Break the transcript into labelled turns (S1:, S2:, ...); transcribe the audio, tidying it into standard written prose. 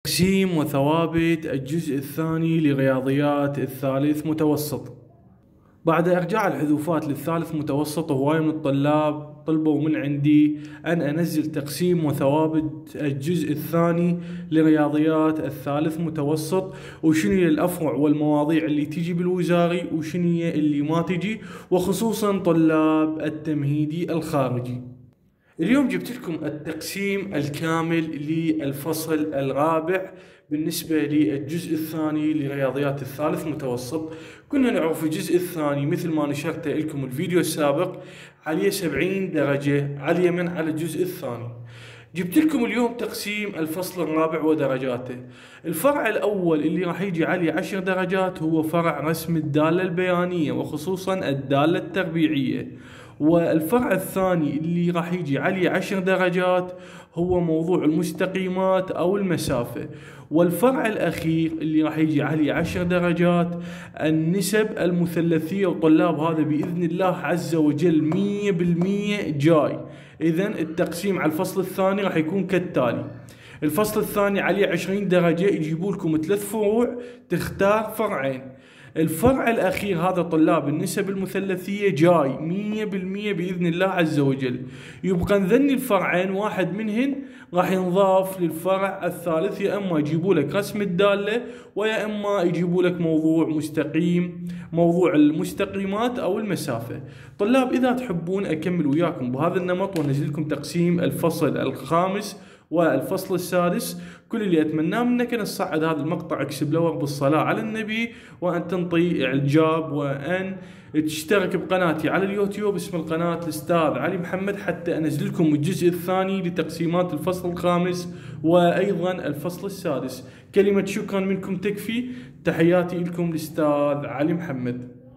S1: تقسيم وثوابت الجزء الثاني لرياضيات الثالث متوسط. بعد إرجاع الحذوفات للثالث متوسط، هواي من الطلاب طلبوا من عندي أن أنزل تقسيم وثوابت الجزء الثاني لرياضيات الثالث متوسط، وشنو الأفرع والمواضيع اللي تجي بالوزاري وشنو اللي ما تجي، وخصوصا طلاب التمهيدي الخارجي. اليوم جبت لكم التقسيم الكامل للفصل الرابع بالنسبة للجزء الثاني لرياضيات الثالث متوسط. كنا نعرف الجزء الثاني مثل ما نشرت لكم الفيديو السابق عليه 70 درجة على من على الجزء الثاني. جبت لكم اليوم تقسيم الفصل الرابع ودرجاته. الفرع الأول اللي راح يجي عليه 10 درجات هو فرع رسم الدالة البيانية وخصوصا الدالة التربيعية، والفرع الثاني اللي راح يجي عليه 10 درجات هو موضوع المستقيمات أو المسافة، والفرع الأخير اللي راح يجي عليه 10 درجات النسب المثلثية. وطلاب هذا بإذن الله عز وجل 100% جاي. إذن التقسيم على الفصل الثاني راح يكون كالتالي: الفصل الثاني عليه 20 درجة، يجيبوا لكم 3 فروع تختار فرعين. الفرع الأخير هذا طلاب النسب المثلثية جاي 100% بإذن الله عز وجل. يبقى نذني الفرعين واحد منهن راح ينضاف للفرع الثالث، يا إما يجيبوا لك رسم الدالة ويا إما يجيبوا لك موضوع مستقيم، موضوع المستقيمات أو المسافة. طلاب إذا تحبون أكمل وياكم بهذا النمط وأنزل لكم تقسيم الفصل الخامس والفصل السادس، كل اللي أتمناه منك أن تصعد هذا المقطع، اكتب له بالصلاة على النبي، وأن تنطي إعجاب، وأن تشترك بقناتي على اليوتيوب اسم القناة الأستاذ علي محمد، حتى أنزل لكم الجزء الثاني لتقسيمات الفصل الخامس وأيضا الفصل السادس. كلمة شكرا منكم تكفي. تحياتي لكم الأستاذ علي محمد.